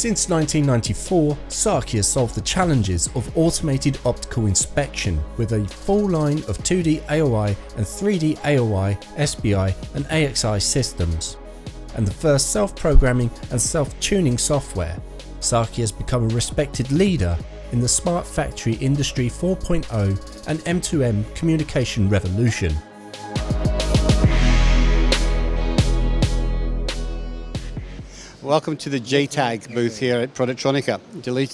Since 1994, Saki has solved the challenges of automated optical inspection with a full line of 2D AOI and 3D AOI, SBI and AXI systems, and the first self-programming and self-tuning software. Saki has become a respected leader in the smart factory industry 4.0 and M2M communication revolution. Welcome to the JTAG booth here at Productronica.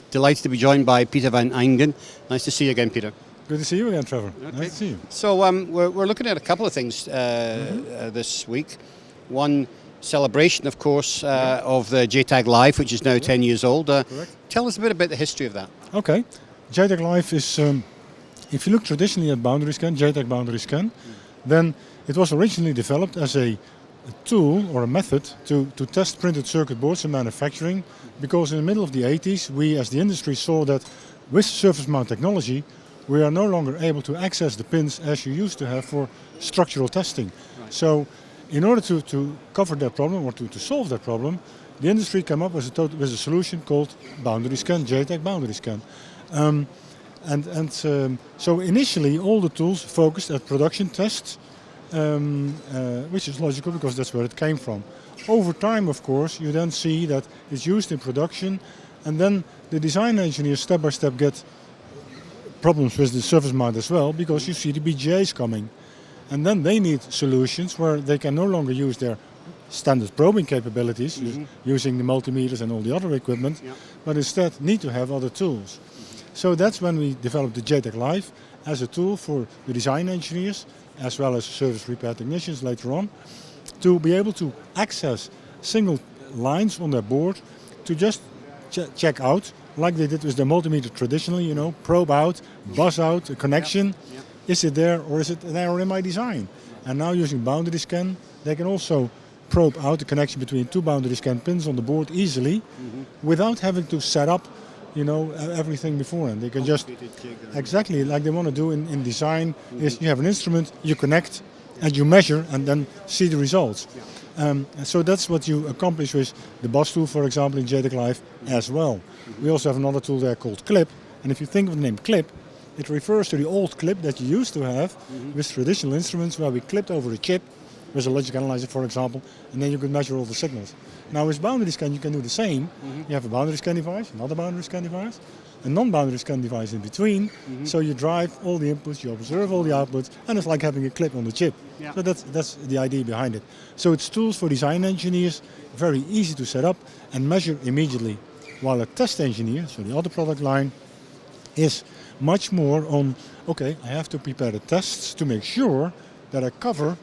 Delighted to be joined by Peter van Eingen. Nice to see you again, Peter. Good to see you again, Trevor. Okay. Nice to see you. So we're looking at a couple of things this week. One, celebration, of course, of the JTAG Live, which is now 10 years old. Tell us a bit about the history of that. Okay. JTAG Live is, if you look traditionally at boundary scan, JTAG boundary scan, then it was originally developed as a tool or a method to test printed circuit boards in manufacturing, because in the middle of the 80s we as the industry saw that with surface mount technology we are no longer able to access the pins as you used to have for structural testing. Right. So in order to cover that problem or to solve that problem, the industry came up with a solution called boundary scan, JTAG boundary scan. So initially all the tools focused at production tests, which is logical because that's where it came from. Over time, of course, you then see that it's used in production, and then the design engineers step by step get problems with the surface mount as well, because you see the BGAs coming. And then they need solutions where they can no longer use their standard probing capabilities, using the multimeters and all the other equipment, but instead need to have other tools. So that's when we developed the JTAG Live as a tool for the design engineers, as well as service repair technicians later on, to be able to access single lines on their board to just check out, like they did with the multimeter traditionally, probe out, buzz out a connection. Is it there or is it an error in my design? And now using boundary scan, they can also probe out the connection between two boundary scan pins on the board easily, without having to set up everything beforehand. They can just, exactly like they want to do in design, is you have an instrument, you connect and you measure and then see the results. So that's what you accomplish with the bus tool, for example, in JTAG Live as well. We also have another tool there called clip, and if you think of the name clip, it refers to the old clip that you used to have with traditional instruments where we clipped over a chip with a logic analyzer, for example, and then you could measure all the signals. Now with boundary scan you can do the same. You have a boundary scan device, another boundary scan device, a non-boundary scan device in between, so you drive all the inputs, you observe all the outputs, and it's like having a clip on the chip. So that's the idea behind it. So it's tools for design engineers, very easy to set up and measure immediately, while a test engineer, so the other product line, is much more on, okay, I have to prepare the tests to make sure that I cover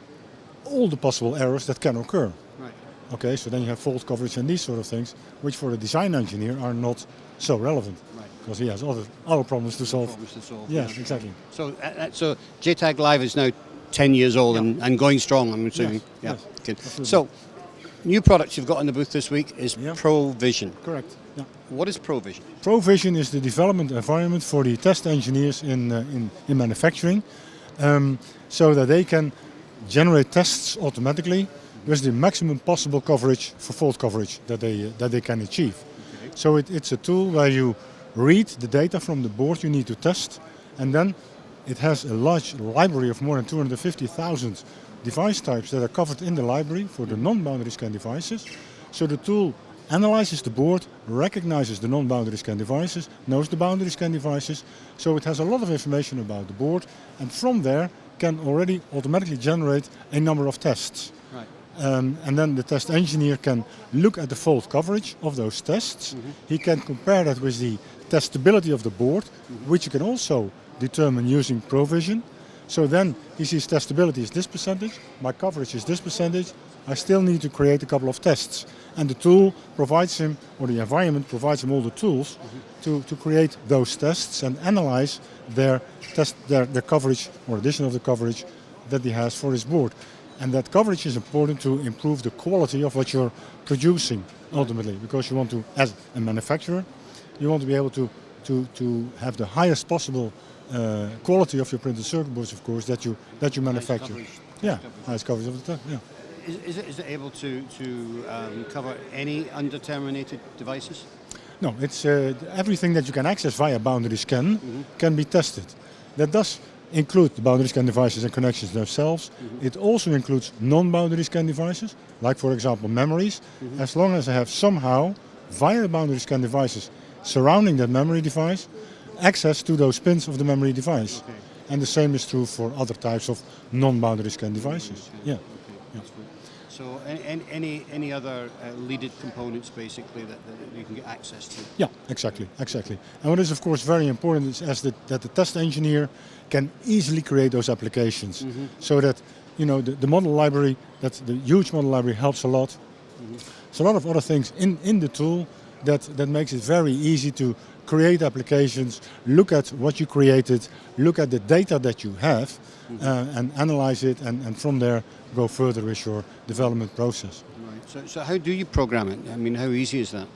all the possible errors that can occur. Right. Okay, so then you have fault coverage and these sort of things, which for the design engineer are not so relevant, because he has other problems to solve. Yes, exactly. So JTAG Live is now 10 years old and going strong, I'm assuming. Yes. Good. So, new products you've got on the booth this week is ProVision. Correct. Yeah. What is ProVision? ProVision is the development environment for the test engineers in manufacturing, so that they can generate tests automatically with the maximum possible coverage for fault coverage that they can achieve. Okay. So it's a tool where you read the data from the board you need to test, and then it has a large library of more than 250,000 device types that are covered in the library for the non-boundary scan devices. So the tool analyzes the board, recognizes the non-boundary scan devices, knows the boundary scan devices, so it has a lot of information about the board, and from there can already automatically generate a number of tests. Right. And then the test engineer can look at the fault coverage of those tests. He can compare that with the testability of the board, which you can also determine using ProVision. So then he sees testability is this percentage, my coverage is this percentage, I still need to create a couple of tests. And the tool provides him, or the environment provides him all the tools to create those tests and analyze their coverage or addition of the coverage that he has for his board. And that coverage is important to improve the quality of what you're producing ultimately, because you want to, as a manufacturer, you want to be able to have the highest possible quality of your printed circuit boards, of course, that you manufacture. Highest coverage of the time. Yeah. Is it able to cover any undeterminated devices? No, it's everything that you can access via boundary scan can be tested. That does include the boundary scan devices and connections themselves. It also includes non-boundary scan devices, like for example memories, as long as I have somehow, via the boundary scan devices surrounding that memory device, access to those pins of the memory device. Okay. And the same is true for other types of non-boundary scan devices. Yeah. So any other leaded components basically that you can get access to? Yeah, exactly. And what is of course very important is that the test engineer can easily create those applications, so that the model library, that the huge model library helps a lot. There's a lot of other things in the tool that makes it very easy to create applications, look at what you created, look at the data that you have, and analyze it, and from there go further with your development process. Right. So how do you program it? I mean, how easy is that?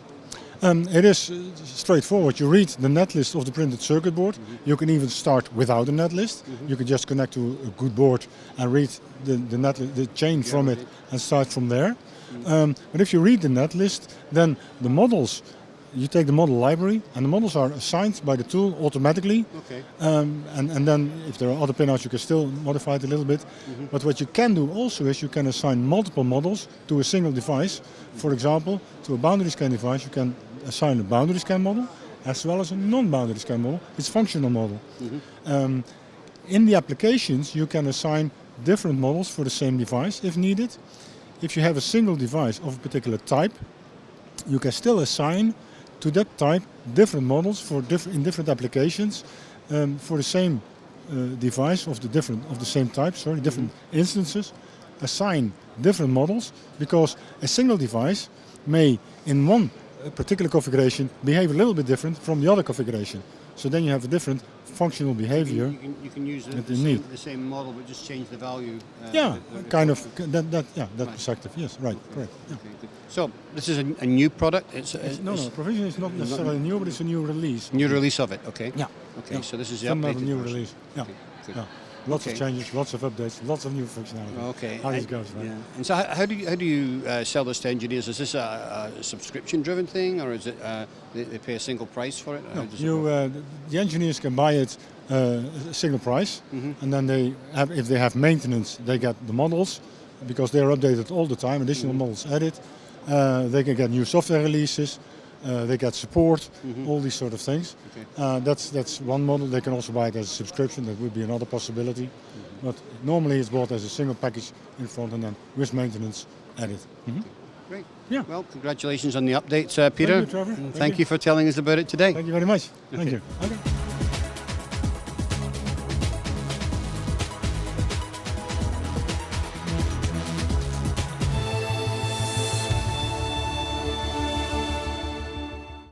It is straightforward. You read the netlist of the printed circuit board. You can even start without a netlist. You can just connect to a good board and read the chain from it and start from there. But if you read the netlist, then the models, you take the model library, and the models are assigned by the tool automatically. Okay. And then if there are other pinouts, you can still modify it a little bit. But what you can do also is you can assign multiple models to a single device. For example, to a boundary scan device, you can assign a boundary scan model as well as a non-boundary scan model. It's a functional model. In the applications, you can assign different models for the same device if needed. If you have a single device of a particular type, you can still assign to that type different models for in different applications for the same device of the same type. Different instances. Assign different models because a single device may, in one particular configuration, behave a little bit different from the other configuration. So then you have a different functional behavior. You can use the same model, but just change the value. That perspective. Yes, right, correct. Yeah. Okay, good. So this is a new product. No, ProVision is not necessarily new, but it's a new release. New release of it. Okay. Yeah. Okay. Yeah. So this is the Some updated new version. release. Yeah. Okay, good. Yeah. Lots of changes, lots of updates, lots of new functionality. Okay. How this goes, right? Yeah. And so how do you sell this to engineers? Is this a subscription-driven thing, or is it they pay a single price for it? No, the engineers can buy it a single price, and then if they have maintenance, they get the models because they are updated all the time. Additional models added. They can get new software releases. They get support, all these sort of things. Okay. That's one model. They can also buy it as a subscription. That would be another possibility. But normally it's bought as a single package in front and then with maintenance added. Great. Yeah. Well, congratulations on the updates, Peter. Thank you, Trevor. Thank you for telling us about it today. Thank you very much. Thank you. Okay.